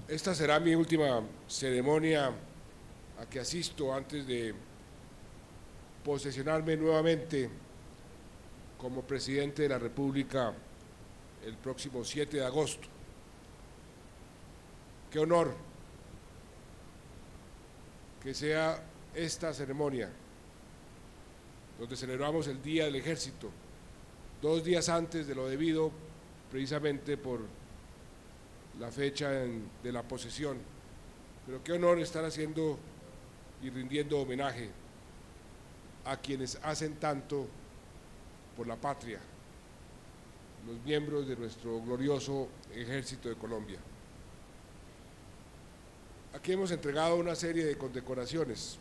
Esta será mi última ceremonia a que asisto antes de posesionarme nuevamente como presidente de la República el próximo 7 de agosto. Qué honor que sea esta ceremonia donde celebramos el Día del Ejército, 2 días antes de lo debido, precisamente por la fecha de la posesión. Pero qué honor estar haciendo y rindiendo homenaje a quienes hacen tanto por la patria, los miembros de nuestro glorioso Ejército de Colombia. Aquí hemos entregado una serie de condecoraciones.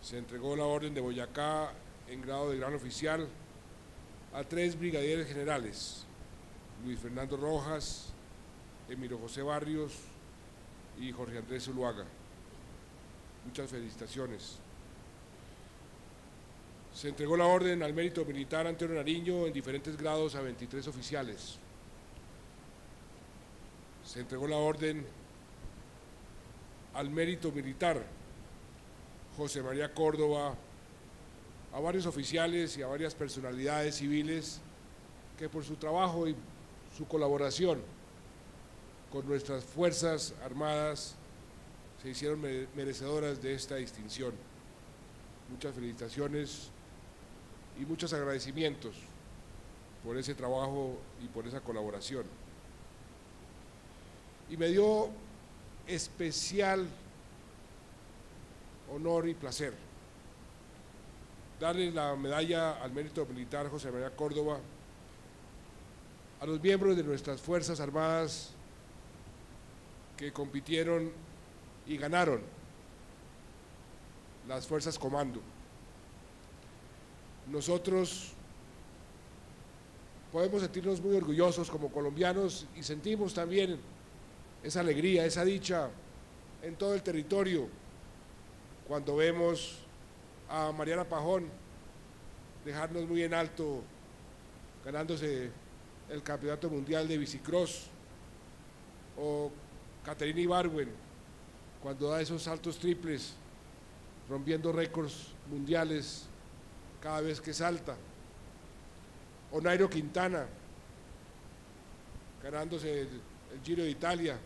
Se entregó la Orden de Boyacá en grado de gran oficial a 3 brigadieres generales, Luis Fernando Rojas, Emilio José Barrios y Jorge Andrés Zuluaga. Muchas felicitaciones. Se entregó la Orden al Mérito Militar Antonio Nariño en diferentes grados a 23 oficiales. Se entregó la Orden al Mérito Militar José María Córdoba a varios oficiales y a varias personalidades civiles que por su trabajo y su colaboración con nuestras Fuerzas Armadas se hicieron merecedoras de esta distinción. Muchas felicitaciones y muchos agradecimientos por ese trabajo y por esa colaboración. Y me dio especial honor y placer darle la medalla al Mérito Militar José María Córdoba a los miembros de nuestras Fuerzas Armadas que compitieron y ganaron las Fuerzas Comando. Nosotros podemos sentirnos muy orgullosos como colombianos y sentimos también esa alegría, esa dicha en todo el territorio cuando vemos a Mariana Pajón dejarnos muy en alto, ganándose el Campeonato Mundial de Bicicross, o Caterina Ibargüen cuando da esos saltos triples, rompiendo récords mundiales cada vez que salta, o Nairo Quintana ganándose el Giro de Italia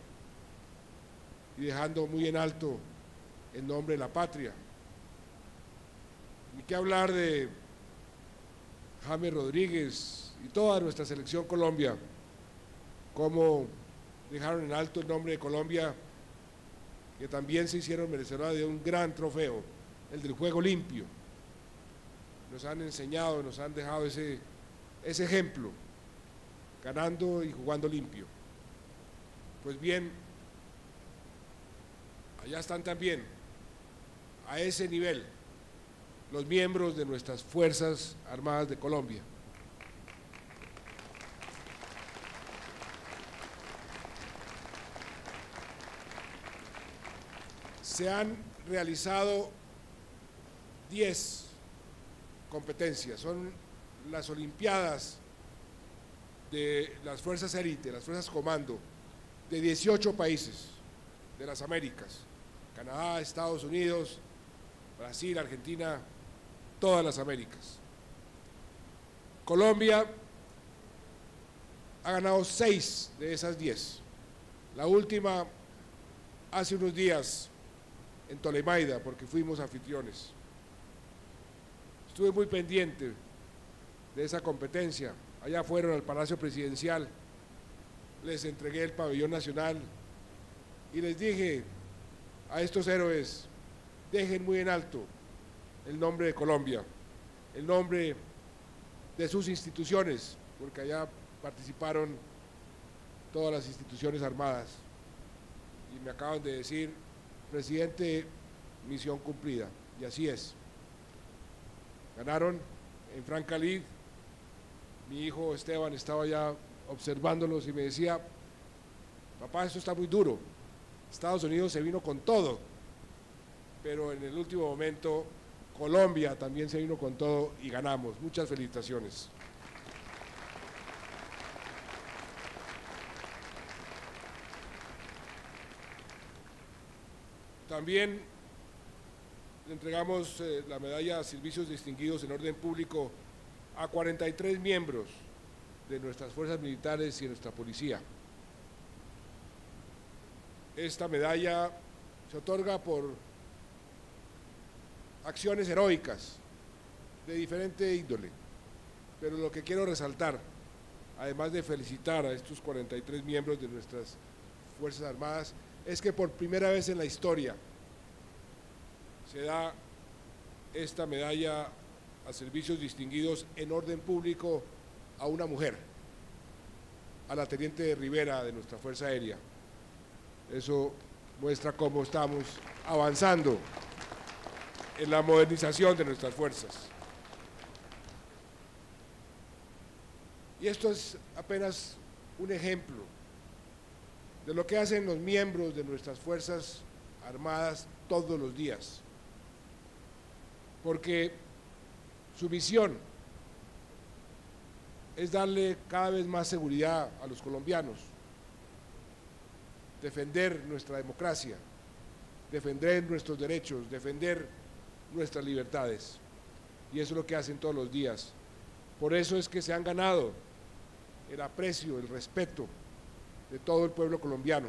y dejando muy en alto el nombre de la patria. Ni qué hablar de James Rodríguez y toda nuestra selección Colombia, cómo dejaron en alto el nombre de Colombia, que también se hicieron merecedores de un gran trofeo, el del juego limpio. Nos han enseñado, nos han dejado ese ejemplo, ganando y jugando limpio. Pues bien, allá están también, a ese nivel, los miembros de nuestras Fuerzas Armadas de Colombia. Se han realizado 10 competencias, son las Olimpiadas de las Fuerzas Élite, las Fuerzas Comando, de 18 países de las Américas, Canadá, Estados Unidos, Brasil, Argentina, todas las Américas. Colombia ha ganado 6 de esas 10, la última hace unos días en Tolemaida, porque fuimos anfitriones. Estuve muy pendiente de esa competencia, allá fueron al Palacio Presidencial, les entregué el pabellón nacional y les dije a estos héroes, dejen muy en alto el nombre de Colombia, el nombre de sus instituciones, porque allá participaron todas las instituciones armadas. Y me acaban de decir, presidente, misión cumplida, y así es. Ganaron en Franca Lid, mi hijo Esteban estaba ya observándolos y me decía, papá, esto está muy duro, Estados Unidos se vino con todo, pero en el último momento Colombia también se vino con todo y ganamos. Muchas felicitaciones. También le entregamos la medalla a servicios distinguidos en orden público a 43 miembros de nuestras fuerzas militares y de nuestra policía. Esta medalla se otorga por acciones heroicas de diferente índole, pero lo que quiero resaltar, además de felicitar a estos 43 miembros de nuestras Fuerzas Armadas, es que por primera vez en la historia se da esta medalla a servicios distinguidos en orden público a una mujer, a la Teniente Rivera de nuestra Fuerza Aérea. Eso muestra cómo estamos avanzando en la modernización de nuestras fuerzas. Y esto es apenas un ejemplo de lo que hacen los miembros de nuestras Fuerzas Armadas todos los días, porque su misión es darle cada vez más seguridad a los colombianos, defender nuestra democracia, defender nuestros derechos, defender nuestras libertades, y eso es lo que hacen todos los días. Por eso es que se han ganado el aprecio, el respeto de todo el pueblo colombiano,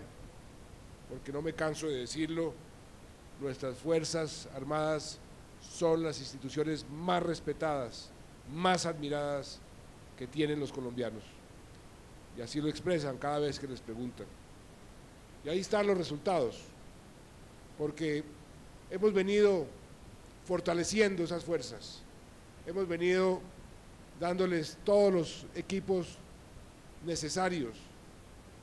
porque no me canso de decirlo, nuestras Fuerzas Armadas son las instituciones más respetadas, más admiradas que tienen los colombianos, y así lo expresan cada vez que les preguntan. Y ahí están los resultados, porque hemos venido fortaleciendo esas fuerzas, hemos venido dándoles todos los equipos necesarios,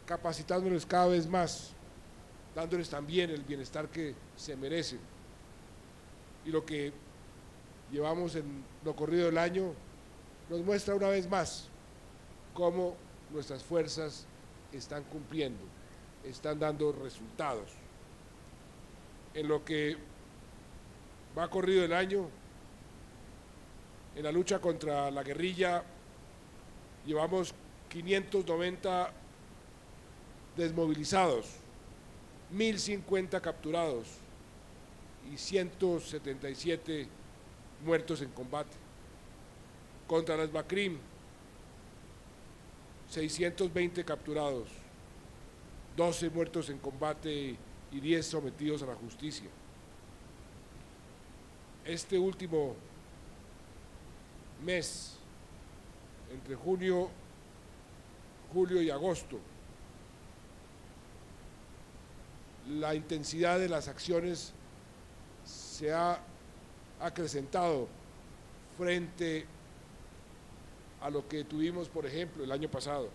capacitándoles cada vez más, dándoles también el bienestar que se merecen. Y lo que llevamos en lo corrido del año nos muestra una vez más cómo nuestras fuerzas están cumpliendo, están dando resultados. En lo que va corrido el año, en la lucha contra la guerrilla, llevamos 590 desmovilizados, 1.050 capturados y 177 muertos en combate. Contra las BACRIM, 620 capturados, 12 muertos en combate y 10 sometidos a la justicia. Este último mes, entre julio y agosto, la intensidad de las acciones se ha acrecentado frente a lo que tuvimos, por ejemplo, el año pasado.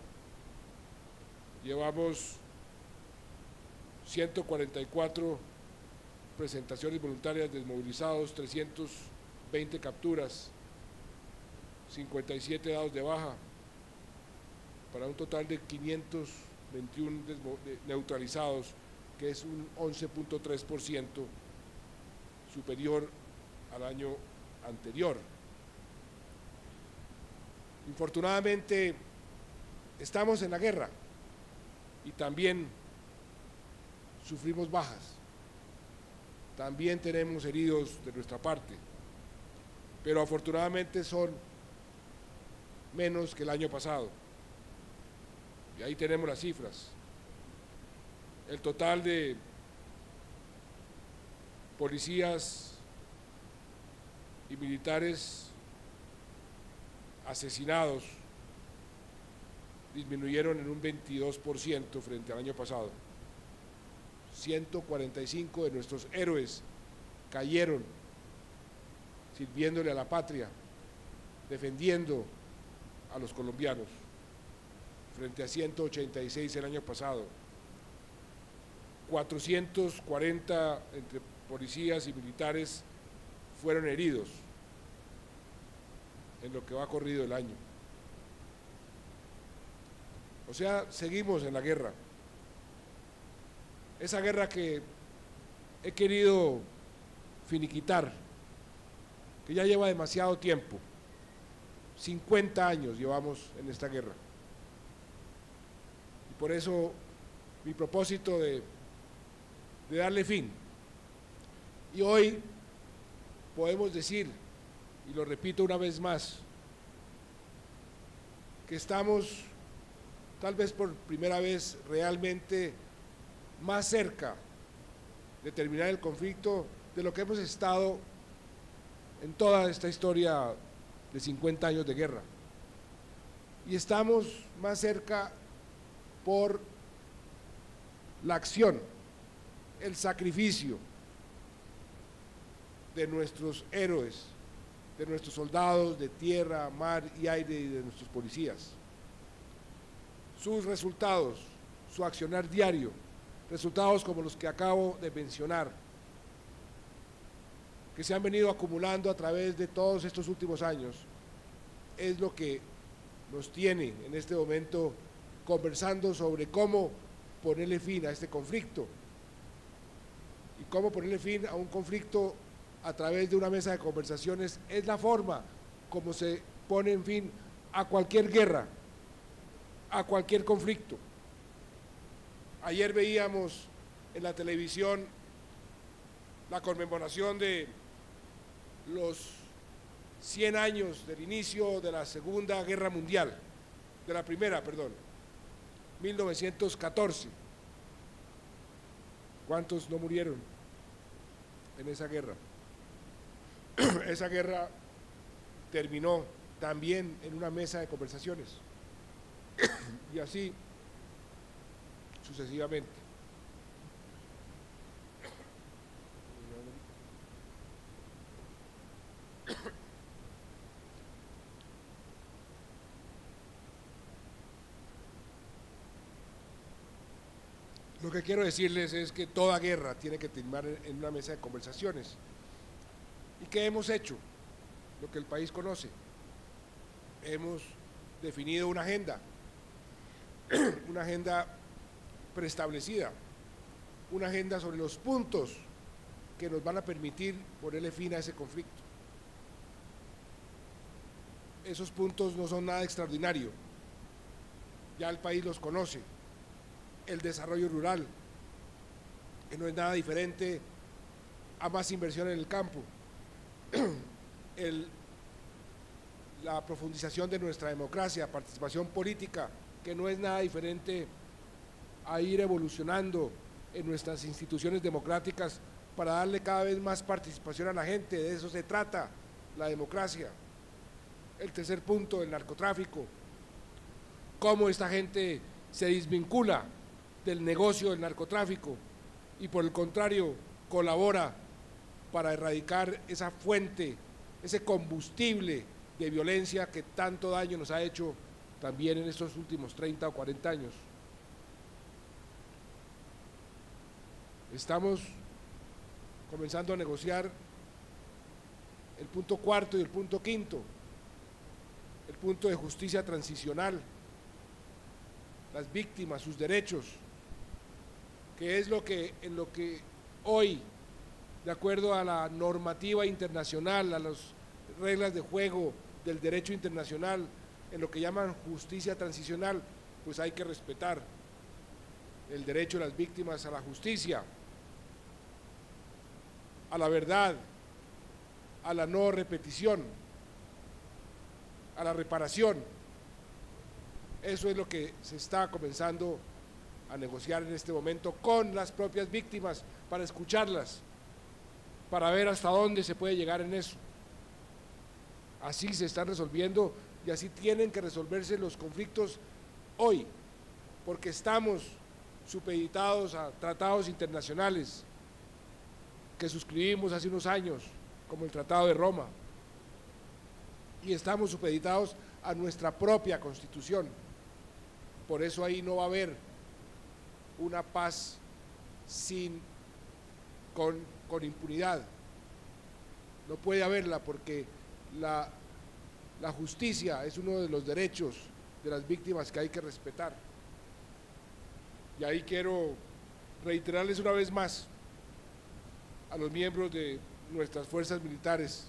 Llevamos 144 presentaciones voluntarias, desmovilizados, 320 capturas, 57 dados de baja, para un total de 521 neutralizados, que es un 11.3% superior al año anterior. Infortunadamente, estamos en la guerra y también sufrimos bajas, también tenemos heridos de nuestra parte, pero afortunadamente son menos que el año pasado, y ahí tenemos las cifras. El total de policías y militares asesinados disminuyeron en un 22% frente al año pasado. 145 de nuestros héroes cayeron sirviéndole a la patria, defendiendo a los colombianos, frente a 186 el año pasado. 440 entre policías y militares fueron heridos en lo que va corrido el año. O sea, seguimos en la guerra. Esa guerra que he querido finiquitar que ya lleva demasiado tiempo, 50 años llevamos en esta guerra. Y por eso mi propósito de darle fin. Y hoy podemos decir, y lo repito una vez más, que estamos tal vez por primera vez realmente más cerca de terminar el conflicto de lo que hemos estado en toda esta historia de 50 años de guerra. Y estamos más cerca por la acción, el sacrificio de nuestros héroes, de nuestros soldados de tierra, mar y aire y de nuestros policías. Sus resultados, su accionar diario, resultados como los que acabo de mencionar, que se han venido acumulando a través de todos estos últimos años, es lo que nos tiene en este momento conversando sobre cómo ponerle fin a este conflicto y cómo ponerle fin a un conflicto a través de una mesa de conversaciones. Es la forma como se pone en fin a cualquier guerra, a cualquier conflicto. Ayer veíamos en la televisión la conmemoración de los 100 años del inicio de la Segunda Guerra Mundial, de la Primera, perdón, 1914. ¿Cuántos no murieron en esa guerra? Esa guerra terminó también en una mesa de conversaciones y así sucesivamente. Lo que quiero decirles es que toda guerra tiene que terminar en una mesa de conversaciones. ¿Y qué hemos hecho? Lo que el país conoce. Hemos definido una agenda preestablecida, una agenda sobre los puntos que nos van a permitir ponerle fin a ese conflicto. Esos puntos no son nada extraordinario, ya el país los conoce. El desarrollo rural, que no es nada diferente a más inversión en el campo, la profundización de nuestra democracia, participación política, que no es nada diferente a ir evolucionando en nuestras instituciones democráticas para darle cada vez más participación a la gente. De eso se trata la democracia. El tercer punto, el narcotráfico, cómo esta gente se desvincula del negocio del narcotráfico y por el contrario colabora para erradicar esa fuente, ese combustible de violencia que tanto daño nos ha hecho también en estos últimos 30 o 40 años. Estamos comenzando a negociar el punto cuarto y el punto quinto, el punto de justicia transicional, las víctimas, sus derechos, que es en lo que hoy, de acuerdo a la normativa internacional, a las reglas de juego del derecho internacional, en lo que llaman justicia transicional, pues hay que respetar el derecho de las víctimas a la justicia, a la verdad, a la no repetición, a la reparación. Eso es lo que se está comenzando a negociar en este momento con las propias víctimas, para escucharlas, para ver hasta dónde se puede llegar en eso. Así se están resolviendo y así tienen que resolverse los conflictos hoy, porque estamos supeditados a tratados internacionales que suscribimos hace unos años, como el Tratado de Roma, y estamos supeditados a nuestra propia Constitución. Por eso ahí no va a haber una paz con impunidad. No puede haberla, porque la justicia es uno de los derechos de las víctimas que hay que respetar. Y ahí quiero reiterarles una vez más a los miembros de nuestras fuerzas militares,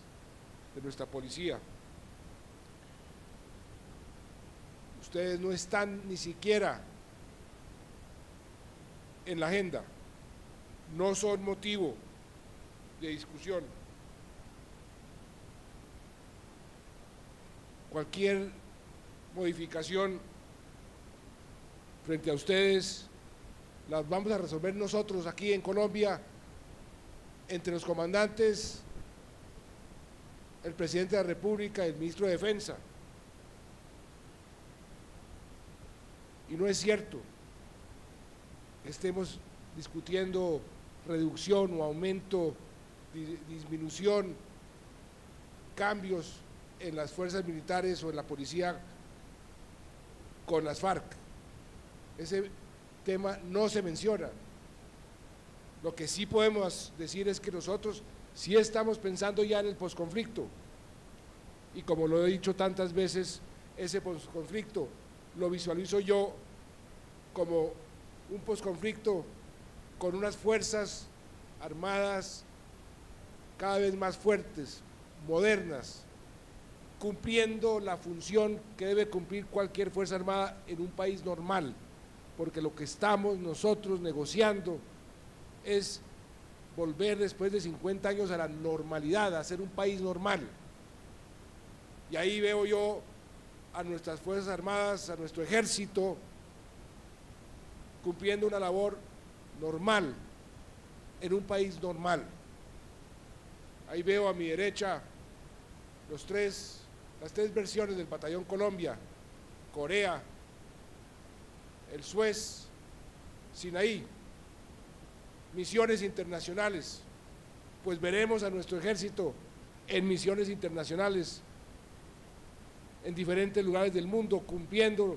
de nuestra policía. Ustedes no están ni siquiera en la agenda, no son motivo de discusión. Cualquier modificación frente a ustedes las vamos a resolver nosotros aquí en Colombia, entre los comandantes, el presidente de la República y el ministro de Defensa. Y no es cierto que estemos discutiendo reducción o aumento, disminución, cambios en las fuerzas militares o en la policía con las FARC. Ese tema no se menciona. Lo que sí podemos decir es que nosotros sí estamos pensando ya en el posconflicto, y como lo he dicho tantas veces, ese posconflicto lo visualizo yo como un posconflicto con unas fuerzas armadas cada vez más fuertes, modernas, cumpliendo la función que debe cumplir cualquier fuerza armada en un país normal, porque lo que estamos nosotros negociando es volver después de 50 años a la normalidad, a ser un país normal. Y ahí veo yo a nuestras Fuerzas Armadas, a nuestro ejército, cumpliendo una labor normal, en un país normal. Ahí veo a mi derecha las tres versiones del Batallón Colombia: Corea, el Suez, Sinaí, misiones internacionales. Pues veremos a nuestro ejército en misiones internacionales en diferentes lugares del mundo, cumpliendo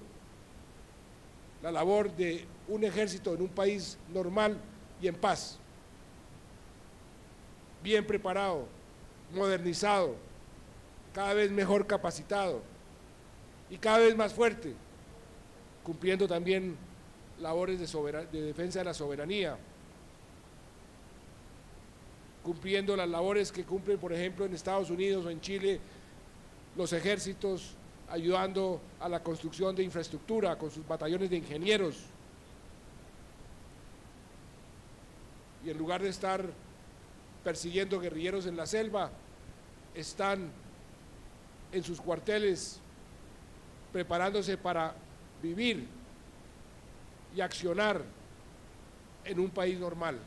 la labor de un ejército en un país normal y en paz, bien preparado, modernizado, cada vez mejor capacitado y cada vez más fuerte, cumpliendo también labores de defensa de la soberanía, cumpliendo las labores que cumplen, por ejemplo, en Estados Unidos o en Chile los ejércitos, ayudando a la construcción de infraestructura con sus batallones de ingenieros. Y en lugar de estar persiguiendo guerrilleros en la selva, están en sus cuarteles preparándose para vivir y accionar en un país normal.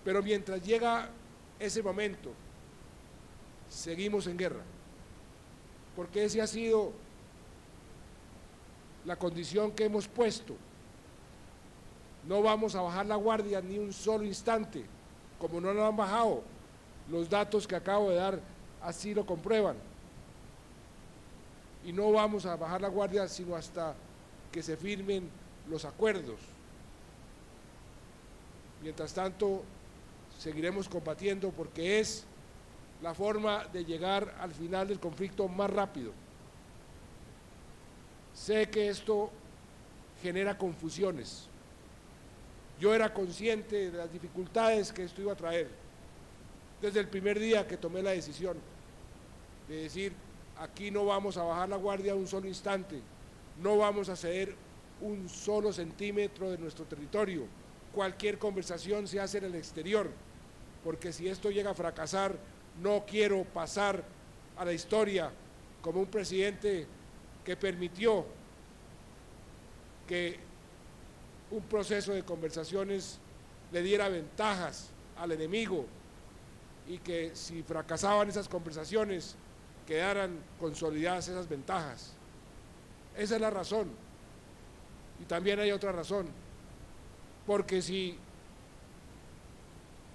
Pero mientras llega ese momento, seguimos en guerra, porque esa ha sido la condición que hemos puesto. No vamos a bajar la guardia ni un solo instante, como no lo han bajado. Los datos que acabo de dar así lo comprueban. Y no vamos a bajar la guardia sino hasta que se firmen los acuerdos. Mientras tanto, seguiremos combatiendo, porque es la forma de llegar al final del conflicto más rápido. Sé que esto genera confusiones. Yo era consciente de las dificultades que esto iba a traer desde el primer día que tomé la decisión de decir: aquí no vamos a bajar la guardia un solo instante, no vamos a ceder un solo centímetro de nuestro territorio. Cualquier conversación se hace en el exterior, porque si esto llega a fracasar, no quiero pasar a la historia como un presidente que permitió que un proceso de conversaciones le diera ventajas al enemigo, y que si fracasaban esas conversaciones quedaran consolidadas esas ventajas. Esa es la razón. Y también hay otra razón, porque si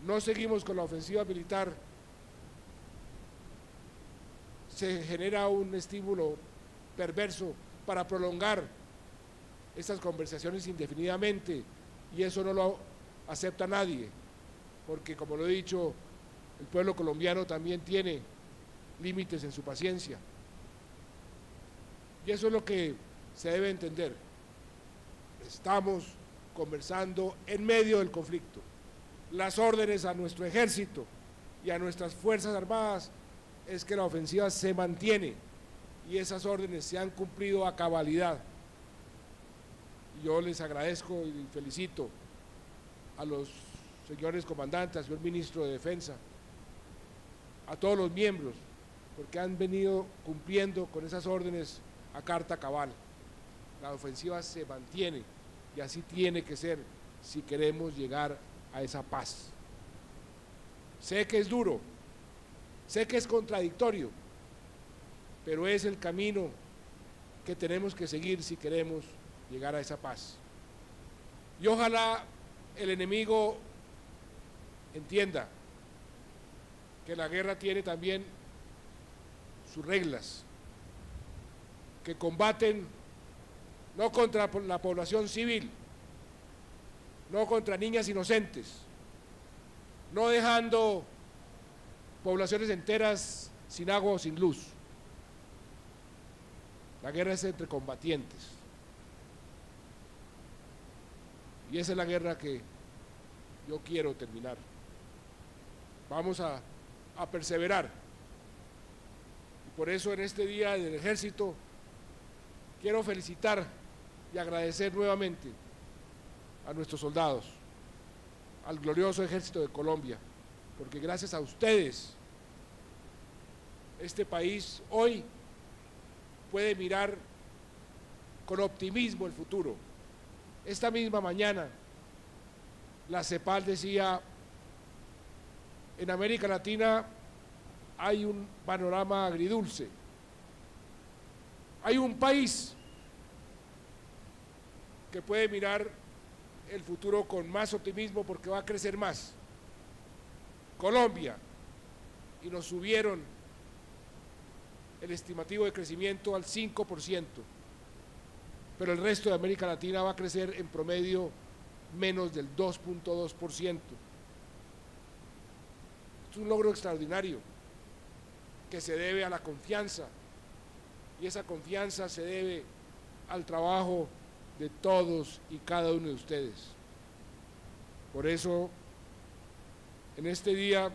no seguimos con la ofensiva militar, se genera un estímulo perverso para prolongar estas conversaciones indefinidamente, y eso no lo acepta nadie, porque, como lo he dicho, el pueblo colombiano también tiene límites en su paciencia. Y eso es lo que se debe entender. Estamos conversando en medio del conflicto. Las órdenes a nuestro ejército y a nuestras fuerzas armadas es que la ofensiva se mantiene y esas órdenes se han cumplido a cabalidad. Yo les agradezco y felicito a los señores comandantes, al señor ministro de Defensa, a todos los miembros, porque han venido cumpliendo con esas órdenes a carta cabal. La ofensiva se mantiene y así tiene que ser si queremos llegar a esa paz. Sé que es duro, sé que es contradictorio, pero es el camino que tenemos que seguir si queremos llegar a esa paz. Y ojalá el enemigo entienda que la guerra tiene también sus reglas, que combaten no contra la población civil, no contra niñas inocentes, no dejando poblaciones enteras sin agua o sin luz. La guerra es entre combatientes. Y esa es la guerra que yo quiero terminar. Vamos a perseverar. Y por eso en este Día del Ejército quiero felicitar y agradecer nuevamente a nuestros soldados, al glorioso Ejército de Colombia, porque gracias a ustedes este país hoy puede mirar con optimismo el futuro. Esta misma mañana la CEPAL decía: en América Latina hay un panorama agridulce, hay un país que puede mirar el futuro con más optimismo porque va a crecer más, Colombia, y nos subieron el estimativo de crecimiento al 5%, pero el resto de América Latina va a crecer en promedio menos del 2.2%. Es un logro extraordinario que se debe a la confianza, y esa confianza se debe al trabajo de todos y cada uno de ustedes. Por eso, en este día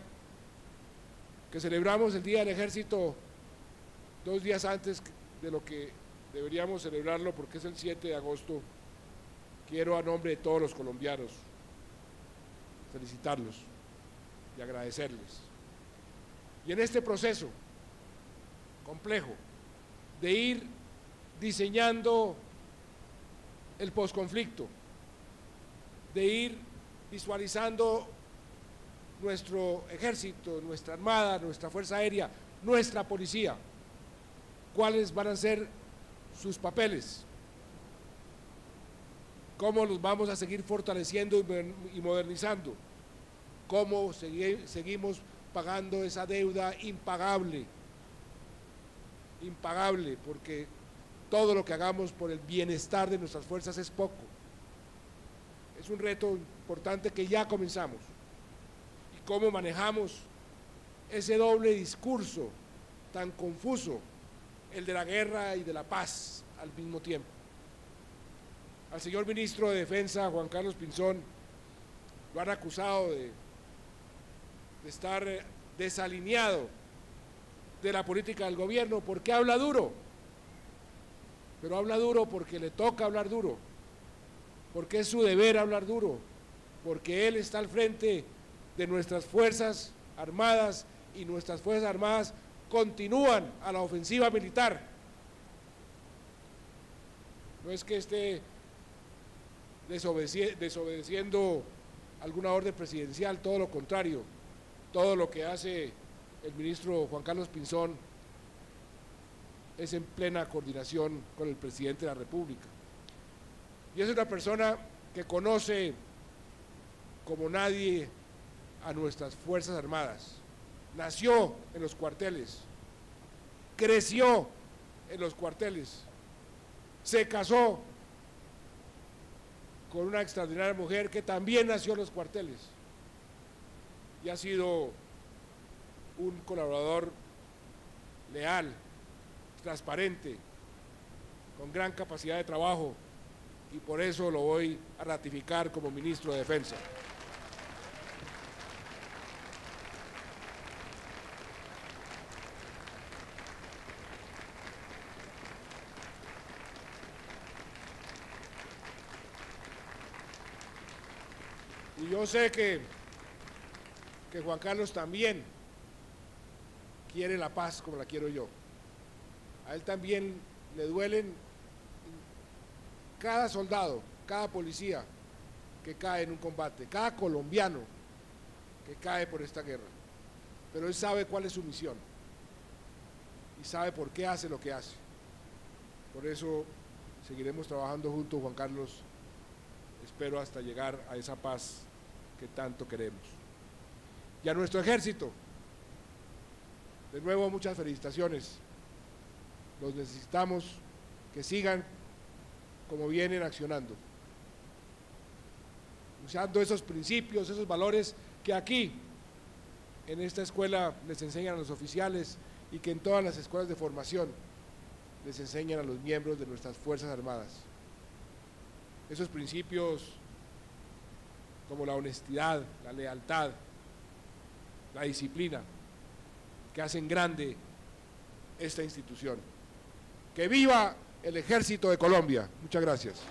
que celebramos el Día del Ejército 2 días antes de lo que deberíamos celebrarlo, porque es el 7 de agosto, quiero a nombre de todos los colombianos felicitarlos y agradecerles. Y en este proceso complejo de ir diseñando el posconflicto, de ir visualizando nuestro ejército, nuestra armada, nuestra fuerza aérea, nuestra policía, cuáles van a ser sus papeles, cómo los vamos a seguir fortaleciendo y modernizando, cómo seguimos pagando esa deuda impagable, porque todo lo que hagamos por el bienestar de nuestras fuerzas es poco. Es un reto importante que ya comenzamos. Y cómo manejamos ese doble discurso tan confuso, el de la guerra y de la paz al mismo tiempo. Al señor ministro de Defensa, Juan Carlos Pinzón, lo han acusado de estar desalineado de la política del gobierno porque habla duro. Pero habla duro porque le toca hablar duro, porque es su deber hablar duro, porque él está al frente de nuestras Fuerzas Armadas y nuestras Fuerzas Armadas continúan a la ofensiva militar. No es que esté desobedeciendo alguna orden presidencial, todo lo contrario. Todo lo que hace el ministro Juan Carlos Pinzón es en plena coordinación con el presidente de la República. Y es una persona que conoce como nadie a nuestras Fuerzas Armadas. Nació en los cuarteles, creció en los cuarteles, se casó con una extraordinaria mujer que también nació en los cuarteles y ha sido un colaborador leal, transparente, con gran capacidad de trabajo, y por eso lo voy a ratificar como ministro de Defensa. yo sé que Juan Carlos también quiere la paz como la quiero yo. A él también le duelen cada soldado, cada policía que cae en un combate, cada colombiano que cae por esta guerra. Pero él sabe cuál es su misión y sabe por qué hace lo que hace. Por eso seguiremos trabajando juntos, Juan Carlos, espero hasta llegar a esa paz que tanto queremos. Y a nuestro ejército, de nuevo muchas felicitaciones. Los necesitamos que sigan como vienen accionando, usando esos principios, esos valores que aquí en esta escuela les enseñan a los oficiales y que en todas las escuelas de formación les enseñan a los miembros de nuestras Fuerzas Armadas. Esos principios como la honestidad, la lealtad, la disciplina, que hacen grande esta institución. ¡Que viva el Ejército de Colombia! Muchas gracias.